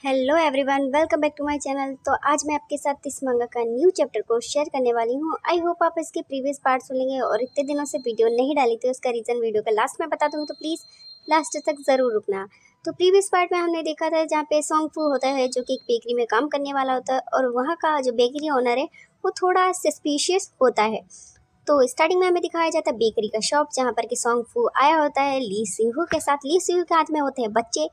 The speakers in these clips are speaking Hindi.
Hello everyone, welcome back to my channel. तो आज मैं आपके साथ इस मंगा का न्यू चैप्टर को शेयर करने वाली हूँ। आई होप आप इसके प्रीवियस पार्ट सुनेंगे और इतने दिनों से वीडियो नहीं डाली थी उसका रीज़न वीडियो का लास्ट में बता दूँगी, तो प्लीज़ लास्ट तक ज़रूर रुकना। तो प्रीवियस पार्ट में हमने देखा था जहाँ पे सोंग फू होता है जो कि एक बेकरी में काम करने वाला होता है और वहाँ का जो बेकरी ओनर है वो थोड़ा सस्पिशियस होता है। तो स्टार्टिंग में हमें दिखाया जाता है बेकरी का शॉप जहाँ पर कि सोंग फू आया होता है ली सीहू के साथ। ली सीहू के हाथ में होते हैं बच्चे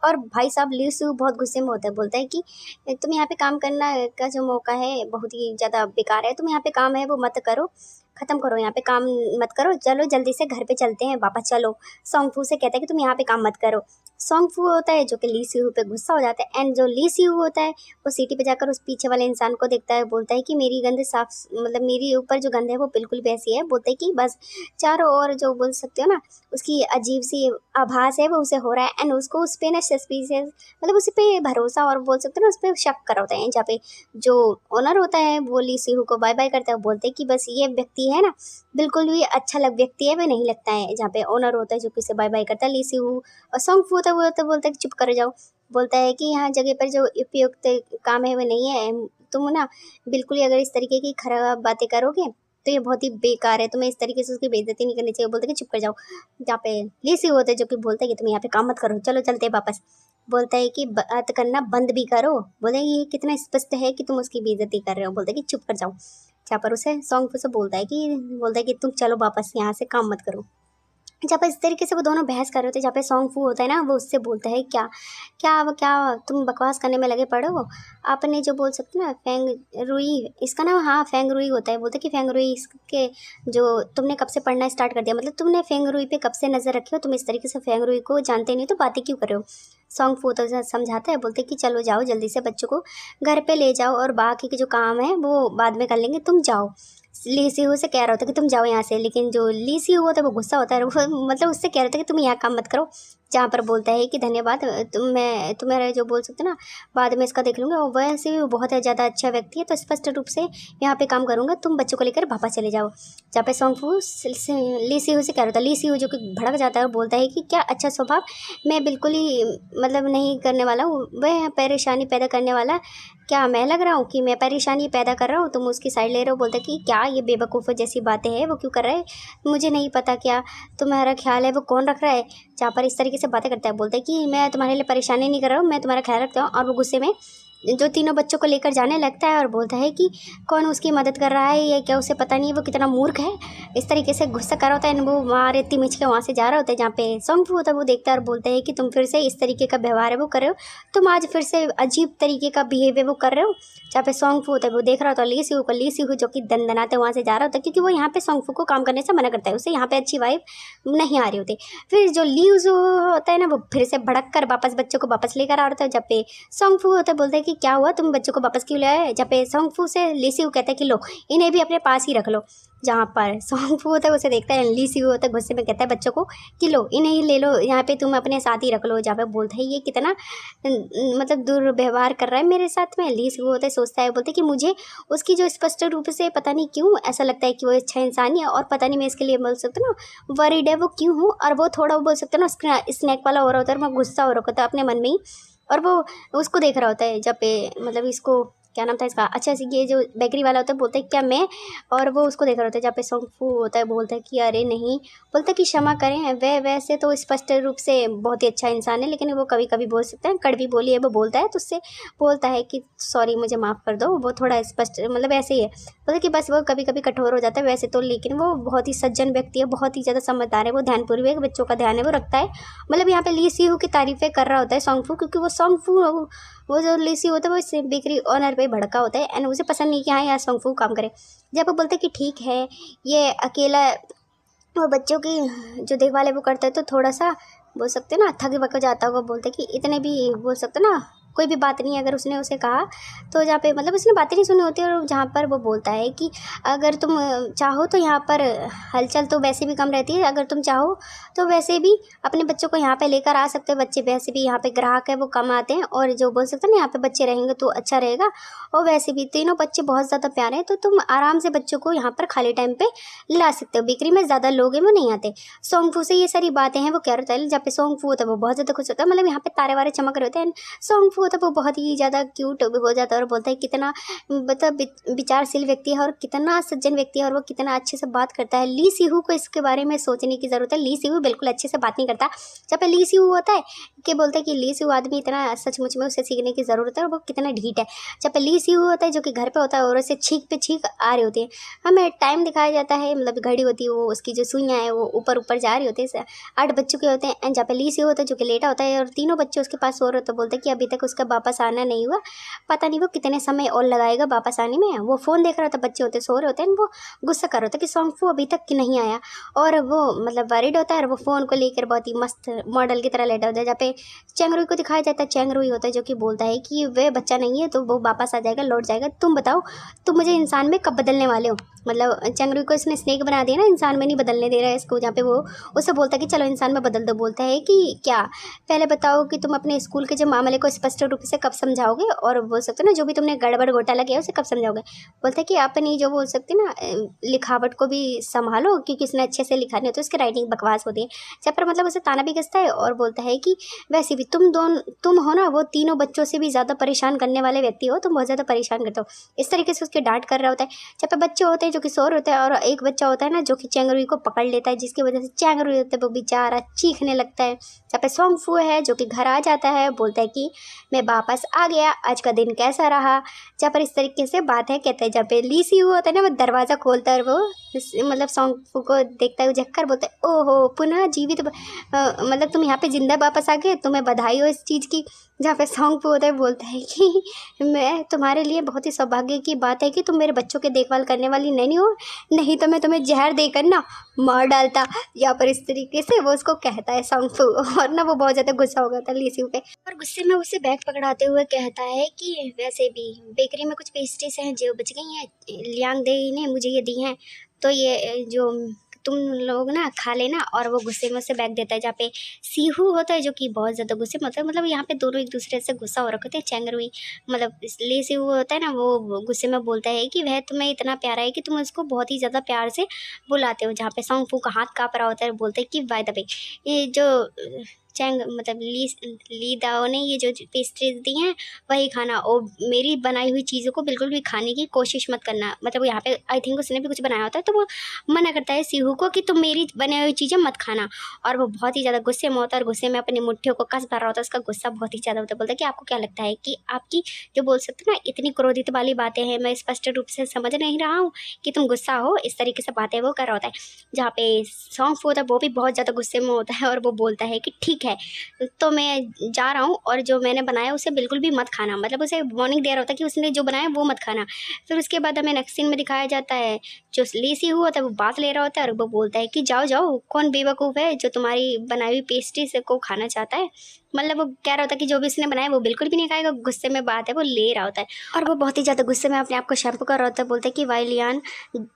और भाई साहब ली सीहू बहुत गुस्से में होता है, बोलता है कि तुम यहाँ पे काम करना का जो मौका है बहुत ही ज़्यादा बेकार है, तुम यहाँ पे काम है वो मत करो, ख़त्म करो, यहाँ पे काम मत करो, चलो जल्दी से घर पे चलते हैं वापस चलो। सोंग फू से कहता है कि तुम यहाँ पे काम मत करो। सोंग फू होता है जो कि ली सीहू पे गुस्सा हो जाता है एंड जो ली सीहू होता है वो सीटी पे जाकर उस पीछे वाले इंसान को देखता है, बोलता है कि मेरी गंध साफ, मतलब मेरी ऊपर जो गंध है वो बिल्कुल भी ऐसी है। बोलते है कि बस चारों ओर जो बोल सकते हो ना उसकी अजीब सी आभास है वो उसे हो रहा है एंड उसको उस पर ना सस्पिशियस, मतलब उस पर भरोसा और बोल सकते हो ना उस पर शक कर होता है। जहाँ पे जो ओनर होता है वो ली सीहू को बाय बाय करता है, बोलते है कि बस ये व्यक्ति है ना बिल्कुल भी अच्छा व्यक्ति है वो नहीं लगता है। जहाँ पे ओनर होता है जो कि उसे बाय बाय करता है ली सीहू और सोंग फू होता है वो तो बोलता है कि चुप कर जाओ। बोलता है कि यहाँ जगह पर जो उपयुक्त काम है वो नहीं है, तुम ना बिल्कुल ही अगर इस तरीके की खराब बातें करोगे तो ये बहुत ही बेकार है, तुम्हें इस तरीके से उसकी बेइज्जती नहीं करनी चाहिए। बोलते कि चुप कर जाओ। जहाँ पे ली सीहू होते हैं जो कि बोलते हैं कि तुम यहाँ पे काम मत करो, चलो चलते हैं वापस। बोलता है कि बात करना बंद भी करो। बोलते हैं ये कितना स्पष्ट है कि तुम उसकी बेइज्जती कर रहे हो। बोलते हैं कि चुप कर जाओ। जहाँ पर उसे सोंग फू से बोलता है कि तुम चलो वापस यहाँ से काम मत करो। जहाँ पर इस तरीके से वो दोनों बहस कर रहे होते हैं, जहाँ पे सोंग फू होता है ना वो उससे बोलता है क्या क्या तुम बकवास करने में लगे पड़े हो। आपने जो बोल सकते ना फेंग रुई, इसका नाम हाँ फेंग रुई होता है। बोलते कि फेंग रुई इसके जो तुमने कब से पढ़ना स्टार्ट कर दिया, मतलब तुमने फेंग रुई पे कब से नज़र रखी हो, तुम इस तरीके से फेंग रुई को जानते नहीं तो बातें क्यों कर रहे हो। सोंग फू तो समझाता है, बोलते कि चलो जाओ जल्दी से बच्चों को घर पे ले जाओ और बाकी के जो काम है वो बाद में कर लेंगे, तुम जाओ। ली सीहू से कह रहा होता कि तुम जाओ यहाँ से, लेकिन जो ली सीहू होता है वो गुस्सा होता है, वो मतलब उससे कह रहा था कि तुम यहाँ काम मत करो। जहाँ पर बोलता है कि धन्यवाद, मैं तुम्हारा जो बोल सकते ना बाद में इसका देख लूँगा, वैसे भी वो बहुत ज़्यादा अच्छा व्यक्ति है तो स्पष्ट रूप से यहाँ पे काम करूँगा, तुम बच्चों को लेकर वापस चले जाओ। जहाँ पे सोंग फू ली सीहू से कह रहा था, ली सीहू जो कि भड़क जाता है और बोलता है कि क्या अच्छा स्वभाव, मैं बिल्कुल ही मतलब नहीं करने वाला हूँ, वह परेशानी पैदा करने वाला क्या मैं लग रहा हूँ कि मैं परेशानी पैदा कर रहा हूँ, तुम उसकी साइड ले रहे हो। बोलते कि क्या ये बेवकूफ़ जैसी बातें हैं, वो क्यों कर रहा है मुझे नहीं पता, क्या तुम्हारा ख्याल है वो कौन रख रहा है। जहाँ पर इस तरीके से बातें करता है, बोलता है कि मैं तुम्हारे लिए परेशानी नहीं कर रहा हूँ, मैं तुम्हारा ख्याल रखता हूँ। और वो गुस्से में जो तीनों बच्चों को लेकर जाने लगता है और बोलता है कि कौन उसकी मदद कर रहा है, ये क्या उसे पता नहीं है वो कितना मूर्ख है। इस तरीके से गुस्सा कर रहा होता है, वो वहाँ रेती मिच के वहाँ से जा रहा होता है। जहाँ पे सोंग फू होता है वो देखता है और बोलता है कि तुम फिर से इस तरीके का व्यवहार है वो कर रहे हो, तुम आज फिर से अजीब तरीके का बिहेवियर वो कर रहे हो। जहाँ पे सोंग फू होता है वो देख रहा होता है ली सीहू जो कि दनदनाते वहाँ से जा रहा होता है, क्योंकि वो यहाँ पे सोंग फू को काम करने से मना करता है, उसे यहाँ पे अच्छी वाइब नहीं आ रही होती। फिर जो ली होता है ना वो फिर से भड़क कर वापस बच्चों को वापस लेकर आ रहा होता है। जब पे सोंग फू होता है बोलता है कि क्या हुआ, तुम बच्चों को वापस क्यों ले आए। जब पे सोंग फू से ली सीहू कहता है कि लो इन्हें भी अपने पास ही रख लो। जहाँ पर सोंग फू होता है उसे देखता है, ली सीहू होता है गुस्से में कहता है बच्चों को कि लो इन्हें ही ले लो, यहाँ पे तुम अपने साथ ही रख लो। जहाँ पे बोलता है ये कितना मतलब दुर्व्यवहार कर रहा है मेरे साथ में। ली सीहू होता है सोचता है, बोलते कि मुझे उसकी जो स्पष्ट रूप से पता नहीं क्यों ऐसा लगता है कि वो अच्छा इंसान है और पता नहीं मैं इसके लिए बोल सकता हूँ ना वरीड है वो क्यों हूँ। और वो थोड़ा बोल सकते हो ना स्नैक वाला हो रहा होता है, मैं गुस्सा हो रहा होता है अपने मन में ही और वो उसको देख रहा होता है। जब पे मतलब इसको क्या नाम था इसका, अच्छा ये जो बेकरी वाला होता है बोलता है क्या मैं, और वो उसको देख रहा होता है। जहाँ पे सोंग फू होता है बोलता है कि अरे नहीं, बोलता है कि क्षमा करें, वह वैसे तो स्पष्ट रूप से बहुत ही अच्छा इंसान है लेकिन वो कभी कभी बोल सकता है कड़वी बोली है वो बोलता है, तो उससे बोलता है कि सॉरी मुझे माफ़ कर दो। वो थोड़ा स्पष्ट मतलब ऐसे ही है, बोलता है कि बस वो कभी कभी कठोर हो जाता है वैसे तो, लेकिन वो बहुत ही सज्जन व्यक्ति है, बहुत ही ज़्यादा समझदार है, वो ध्यानपूर्वक बच्चों का ध्यान है वो रखता है। मतलब यहाँ पे ली सीहू की तारीफ़ें कर रहा होता है सोंग फू, क्योंकि वो सोंग फू वो जो ली सीहू होता है वो इस बेकरी ओनर पे भड़का होता है एंड उसे पसंद नहीं कि हाँ यार सोंग फू काम करे। जब वो बोलते कि ठीक है ये अकेला वो बच्चों की जो देखभाल है वो करता है तो थोड़ा सा बोल सकते ना थक वक जाता होगा। बोलते कि इतने भी बोल सकते ना कोई भी बात नहीं अगर उसने उसे कहा तो जहाँ पे मतलब उसने बातें नहीं सुनी होती। और जहाँ पर वो बोलता है कि अगर तुम चाहो तो यहाँ पर हलचल तो वैसे भी कम रहती है, अगर तुम चाहो तो वैसे भी अपने बच्चों को यहाँ पे लेकर आ सकते हो, बच्चे वैसे भी यहाँ पे ग्राहक है वो कम आते हैं और जो बोल सकते हैं ना यहाँ पे बच्चे रहेंगे तो अच्छा रहेगा। और वैसे भी तीनों बच्चे बहुत ज़्यादा प्यारे हैं तो तुम आराम से बच्चों को यहाँ पर खाली टाइम पे ला सकते हो, बेकरी में ज़्यादा लोग हैं वो नहीं आते। सोंग फू से ये सारी बातें हैं वो कह रहा है। जब पे सोंग फू होता है वो बहुत ज़्यादा खुश होता है, मतलब यहाँ पे तारे वारे चमक रहे होते हैं। सोंग फू होता है वो बहुत ही ज़्यादा क्यूट हो जाता है और बोलता है कितना मतलब विचारशील व्यक्ति है और कितना सज्जन व्यक्ति है और वो कितना अच्छे से बात करता है। ली सीहू को इसके बारे में सोचने की ज़रूरत है। ली सीहू बिल्कुल अच्छे से बात नहीं करता। जब ली सीहू होता है कि बोलता है कि ली सीहू आदमी इतना सचमुच में उसे सीखने की ज़रूरत है और वो कितना ढीठ है। जब ली सीहू होता है जो कि घर पे होता है और उसे छींक पे छींक आ रही होती है। हमें टाइम दिखाया जाता है, मतलब घड़ी होती है, वो उसकी जो सुइयाँ है वो ऊपर ऊपर जा रही होती है, 8 बज चुके होते हैं। एंड जहाँ पे ली सीहू होता है जो कि लेटा होता है और तीनों बच्चे उसके पास सो रहे होते, बोलते हैं कि अभी तक उसका वापस आना नहीं हुआ, पता नहीं वो कितने समय और लगाएगा वापस आने में। वो फ़ोन देख रहा होता, बच्चे होते सो रहे होते हैं, वो गुस्सा कर रहा होता कि सोंगफू अभी तक कि नहीं आया और वो मतलब वरीड होता है और वो फ़ोन को लेकर बहुत ही मस्त मॉडल की तरह लेटा होता है। जहाँ पे चेंगरुई को दिखाया जाता है, चेंगरुई होता है जो कि बोलता है कि वह बच्चा नहीं है तो वो वापस आ जाएगा, लौट जाएगा, तुम बताओ तुम मुझे इंसान में कब बदलने वाले हो। मतलब चेंगरुई को इसने स्नेक बना दिया ना, इंसान में नहीं बदलने दे रहा है इसको। जहाँ पे वो उससे बोलता है कि चलो इंसान में बदल दो। बोलता है कि क्या, पहले बताओ कि तुम अपने स्कूल के जो मामले को स्पष्ट रूप से कब समझाओगे और बोल सकते हो ना जो भी तुमने गड़बड़ घोटाला किया उसे कब समझाओगे। बोलता है कि अपनी जो बोल सकते ना लिखावट को भी संभालो क्योंकि उसने अच्छे से लिखा नहीं होता, उसकी राइटिंग बकवास होती है। जब पर मतलब उसे ताना भी कसता है और बोलता है कि वैसे भी तुम हो ना वो तीनों बच्चों से भी ज़्यादा परेशान करने वाले व्यक्ति हो, तुम बहुत ज़्यादा परेशान करते हो। इस तरीके से उसके डांट कर रहा होता है। जब पे बच्चे होते हैं जो कि सो रहे होते हैं और एक बच्चा होता है ना जो कि चेंगरुई को पकड़ लेता है, जिसकी वजह से चेंगरुई होता है वो बेचारा चीखने लगता है। जहाँ पे सोंगफू है जो कि घर आ जाता है, बोलता है कि मैं वापस आ गया, आज का दिन कैसा रहा। जहाँ पर इस तरीके से बात है कहते हैं। जहाँ पे ली सीहू होता है ना वो दरवाज़ा खोलता है और वो मतलब सोंगफू को देखता है, झक्कर बोलता है ओहो पुनः जीवित मतलब तुम यहाँ पे जिंदा वापस आ गए, तुम्हें बधाई हो इस चीज़ की। जहाँ पे सोंगफू होता है बोलता है कि मैं तुम्हारे लिए बहुत ही सौभाग्य की बात है कि तुम मेरे बच्चों की देखभाल करने वाली नहीं हो, नहीं तो मैं तुम्हें जहर देकर ना मार डालता। यहाँ पर इस तरीके से वो उसको कहता है सोंगफू और ना वो बहुत ज़्यादा गुस्सा हो गया था ली सीहू पे और गुस्से में उसे बैग पकड़ाते हुए कहता है कि वैसे भी बेकरी में कुछ पेस्ट्रीज हैं जो बच गई हैं, लियांग दे ने मुझे ये दी हैं, तो ये जो तुम लोग ना खा लेना। और वो गुस्से में उसे बैग देता है। जहाँ पे सीहू होता है जो कि बहुत ज़्यादा गुस्से में, मतलब यहाँ पे दोनों एक दूसरे से गुस्सा हो रखे थे। चेंगरुई मतलब इसलिए सीहू होता है ना वो गुस्से में बोलता है कि वह तुम्हें इतना प्यारा है कि तुम उसको बहुत ही ज़्यादा प्यार से बुलाते हो। जहाँ पे सोंगफू का हाथ काँप रहा होता है, बोलते हैं कि बाय द वे ये जो चैंग मतलब ली दाओ ने ये जो पेस्ट्रीज दी हैं वही खाना और मेरी बनाई हुई चीज़ों को बिल्कुल भी खाने की कोशिश मत करना। मतलब यहाँ पे आई थिंक उसने भी कुछ बनाया होता है तो वो मना करता है सीहू को कि तुम मेरी बनाई हुई चीज़ें मत खाना। और वो बहुत ही ज़्यादा गुस्से में होता है और गुस्से में अपनी मुट्ठियों को कस भर रहा होता है। उसका गुस्सा बहुत ही ज़्यादा होता है। बोलता है कि आपको क्या लगता है कि आपकी जो बोल सकते ना इतनी क्रोधित वाली बातें हैं, मैं स्पष्ट रूप से समझ नहीं रहा हूँ कि तुम गुस्सा हो, इस तरीके से बातें वो कर रहा होता है। जहाँ पे सोंगफू होता है वो भी बहुत ज़्यादा गुस्से में होता है और वो बोलता है कि ठीक है तो मैं जा रहा हूँ और जो मैंने बनाया उसे बिल्कुल भी मत खाना। मतलब उसे वार्निंग दे रहा होता है कि उसने जो बनाया वो मत खाना। फिर उसके बाद हमें नेक्स्ट सीन में दिखाया जाता है जो ली सीहू होता है वो बात ले रहा होता है और वो बोलता है कि जाओ जाओ, कौन बेवकूफ़ है जो तुम्हारी बनाई हुई पेस्ट्री से को खाना चाहता है। मतलब वो कह रहा होता है कि जो भी उसने बनाया वो बिल्कुल भी नहीं खाएगा, गुस्से में बात है वो ले रहा होता है और वो बहुत ही ज़्यादा गुस्से में अपने आप को शैम्पू कर रहा होता है। बोलता है कि वाइलियान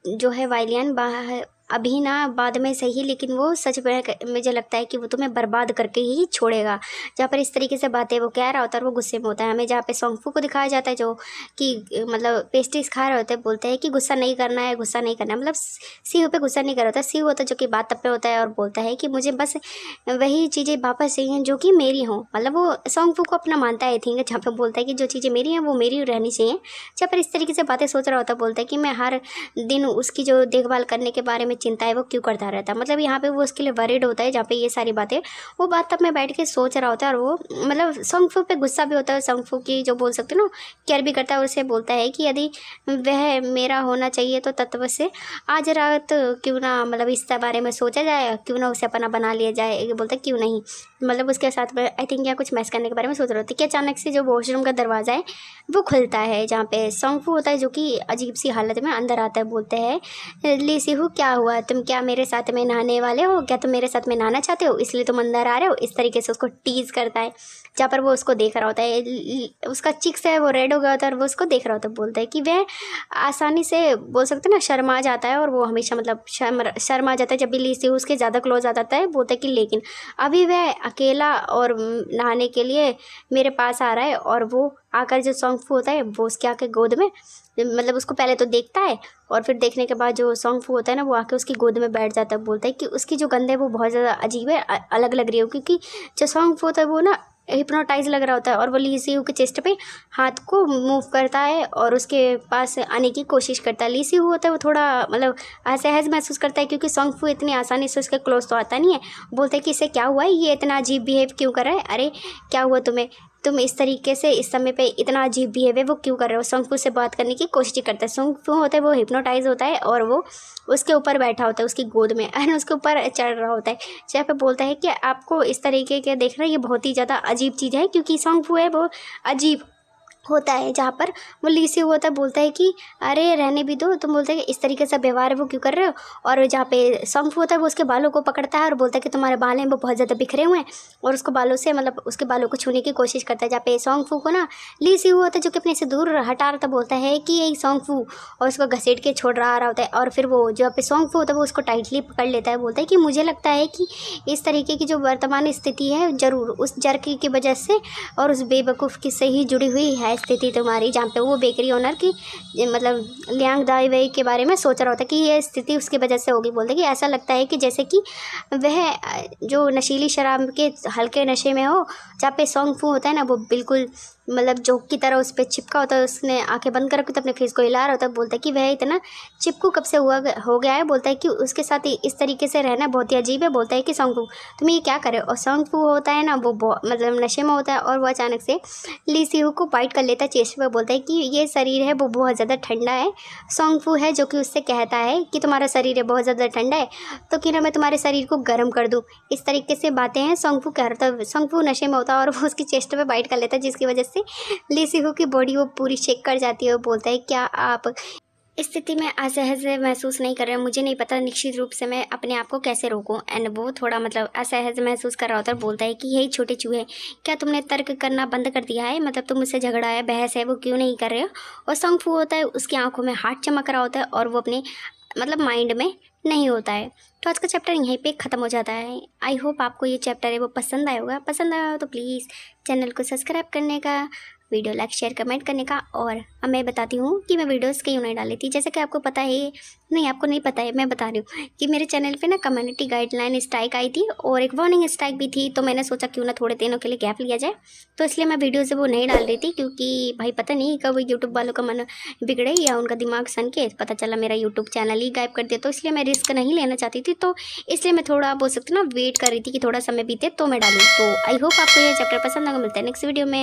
जो है वाइलियान अभी ना बाद में सही, लेकिन वो सच में मुझे लगता है कि वो तुम्हें बर्बाद करके ही छोड़ेगा। जहाँ पर इस तरीके से बातें वो कह रहा होता है और वो गुस्से में होता है। हमें जहाँ पे सोंगफू को दिखाया जाता है जो कि मतलब पेस्ट्रीज खा रहे होते हैं, बोलते हैं कि गुस्सा नहीं करना है, गुस्सा नहीं करना है। मतलब सीहू पे गुस्सा नहीं कर रहा होता। सीहू होता है जो कि बात तब पे होता है और बोलता है कि मुझे बस वही चीज़ें वापस चाहिए जो कि मेरी हों। मतलब वो सोंगफू को अपना मानता है आई थिंक। जहाँ पे बोलता है कि जो चीज़ें मेरी हैं वो मेरी रहनी चाहिए। जहाँ पर इस तरीके से बातें सोच रहा होता है, बोलता है कि मैं हर दिन उसकी जो देखभाल करने के बारे में चिंता है वो क्यों करता रहता है। मतलब यहाँ पे वो उसके लिए वरीड होता है। जहाँ पे ये सारी बातें वो बात तब में बैठ के सोच रहा होता है और वो मतलब सोंगफू पे गुस्सा भी होता है। सोंगफू की जो बोल सकते ना केयर भी करता है। उसे बोलता है कि यदि वह मेरा होना चाहिए तो तत्व से आज रात क्यों ना मतलब इस बारे में सोचा जाए, क्यों ना उसे अपना बना लिया जाए। ये बोलता है क्यों नहीं। मतलब उसके साथ में आई थिंक या कुछ मैस करने के बारे में सोच रहे होते कि अचानक से जो वॉशरूम का दरवाज़ा है वो खुलता है। जहाँ पे सोंगफू होता है जो कि अजीब सी हालत में अंदर आता है। बोलते हैं ली सीहू क्या हुआ, तुम क्या मेरे साथ में नहाने वाले हो, क्या तुम मेरे साथ में नहाना चाहते हो इसलिए तुम अंदर आ रहे हो। इस तरीके से उसको टीज करता है। जहाँ पर वो उसको देख रहा होता है, उसका चिक्स है वो रेड हो गया होता है और वो उसको देख रहा होता है। बोलता है कि वह आसानी से बोल सकते हैं ना शर्मा जाता है और वो हमेशा मतलब शर्मा जाता है जब भी ली सीहू उसके ज़्यादा क्लोज आ जाता है। बोलता है कि लेकिन अभी वह अकेला और नहाने के लिए मेरे पास आ रहा है और वो आकर जो सोंगफू होता है वो उसके आके गोद में मतलब उसको पहले तो देखता है और फिर देखने के बाद जो सोंगफू होता है ना वो आके उसकी गोद में बैठ जाता है। बोलता है कि उसकी जो गंध है वो बहुत ज़्यादा अजीब है, अलग लग रही है। क्योंकि जो सोंगफू होता है वो ना हिप्नोटाइज लग रहा होता है और वो ली सी हू के चेस्ट पे हाथ को मूव करता है और उसके पास आने की कोशिश करता है। ली सी हू होता है वो थोड़ा मतलब असहज महसूस करता है क्योंकि सोंग फू इतनी आसानी से उसके क्लोज तो आता नहीं है। बोलते हैं कि इसे क्या हुआ है, ये इतना अजीब बिहेव क्यों कर रहा है, अरे क्या हुआ तुम्हें, तुम इस तरीके से इस समय पे इतना अजीब बिहेव है वो क्यों कर रहे हो। सोंग फू से बात करने की कोशिश करता है। सोंग फू होता है वो हिप्नोटाइज होता है और वो उसके ऊपर बैठा होता है उसकी गोद में एंड उसके ऊपर चढ़ रहा होता है। जहाँ पे बोलता है कि आपको इस तरीके के देख रहे हैं ये बहुत ही ज़्यादा अजीब चीज़ है क्योंकि सोंग फू है वो अजीब होता है। जहाँ पर वो ली सी होता है बोलता है कि अरे रहने भी दो, तुम बोलते हैं कि इस तरीके से व्यवहार है वो क्यों कर रहे हो। और जहाँ पे सोंग फू होता है वो उसके बालों को पकड़ता है और बोलता है कि तुम्हारे बाल हैं वो बहुत ज़्यादा बिखरे हुए हैं और उसको बालों से मतलब उसके बालों को छूने की कोशिश करता है। जहाँ पे सोंग फू को ना ली सी होता है जो कि अपने से दूर हटा रहा था बोलता है कि यही सोंग फू और उसको घसीट के छोड़ रहा होता है। और फिर वो जहाँ पे सोंग फू होता है वो उसको टाइटली पकड़ लेता है। बोलता है कि मुझे लगता है कि इस तरीके की जो वर्तमान स्थिति है ज़रूर उस जर्क की वजह से और उस बेवकूफ़ की से ही जुड़ी हुई है स्थिति तुम्हारी। जहाँ पे वो बेकरी ओनर की मतलब लियांग दाई वई के बारे में सोच रहा होता है कि ये स्थिति उसकी वजह से होगी। बोलते कि ऐसा लगता है कि जैसे कि वह जो नशीली शराब के हल्के नशे में हो। जहाँ पे सोंग फू होता है ना वो बिल्कुल मतलब जोक की तरह उस पर चिपका होता है। उसने आंखें बंद कर रखी तो अपने फेस को हिला रहा होता है। बोलता है कि वह इतना चिपकू कब से हो गया है। बोलता है कि उसके साथ इस तरीके से रहना बहुत ही अजीब है। बोलता है कि सोंग फू तुम ये क्या करे। और सोंग फू होता है ना वो मतलब नशे में होता है और वो अचानक से ली सी हू को बाइट कर लेता है चेस्ट पे। बोलता है कि ये शरीर है वो बहुत ज़्यादा ठंडा है। सोंग फू है जो कि उससे कहता है कि तुम्हारा शरीर है बहुत ज़्यादा ठंडा है तो कि ना मैं तुम्हारे शरीर को गर्म कर दूँ। इस तरीके से बातें हैं सोंग फू कह रहा था। सोंग फू नशे में होता है और वो उसकी चेस्ट पे बाइट कर लेता है जिसकी वजह से ली सी हू की बॉडी वो पूरी शेक कर जाती है। वो बोलता है क्या आप इस स्थिति में असहज महसूस नहीं कर रहे हैं, मुझे नहीं पता निश्चित रूप से मैं अपने आप को कैसे रोकूं। एंड वो थोड़ा मतलब असहज महसूस कर रहा होता है। बोलता है कि यही छोटे चूहे क्या तुमने तर्क करना बंद कर दिया है, मतलब तुम मुझसे झगड़ा है बहस है वो क्यों नहीं कर रहे हो। और सोंग फू होता है उसकी आंखों में हाथ चमक रहा होता है और वो अपने मतलब माइंड में नहीं होता है। तो आज का चैप्टर यहीं पे ख़त्म हो जाता है। आई होप आपको ये चैप्टर है वो पसंद आया होगा। पसंद आया हो तो प्लीज़ चैनल को सब्सक्राइब करने का, वीडियो लाइक शेयर कमेंट करने का। और अब मैं बताती हूँ कि मैं वीडियोस क्यों नहीं डाली थी। जैसे कि आपको पता है, नहीं आपको नहीं पता है, मैं बता रही हूँ कि मेरे चैनल पे ना कम्युनिटी गाइडलाइन स्ट्राइक आई थी और एक वार्निंग स्ट्राइक भी थी। तो मैंने सोचा क्यों ना थोड़े दिनों के लिए गैप लिया जाए। तो इसलिए मैं वीडियो से वो नहीं डाल रही थी क्योंकि भाई पता नहीं कब यूट्यूब वालों का मन बिगड़े या उनका दिमाग सन के पता चला मेरा यूट्यूब चैनल ही गायब कर दिया। तो इसलिए मैं रिस्क नहीं लेना चाहती थी। तो इसलिए मैं थोड़ा बोल सकते ना वेट कर रही थी कि थोड़ा समय बीते तो मैं डालूँ। तो आई होप आपको ये चैप्टर पसंद आएगा। मिलता है नेक्स्ट वीडियो में।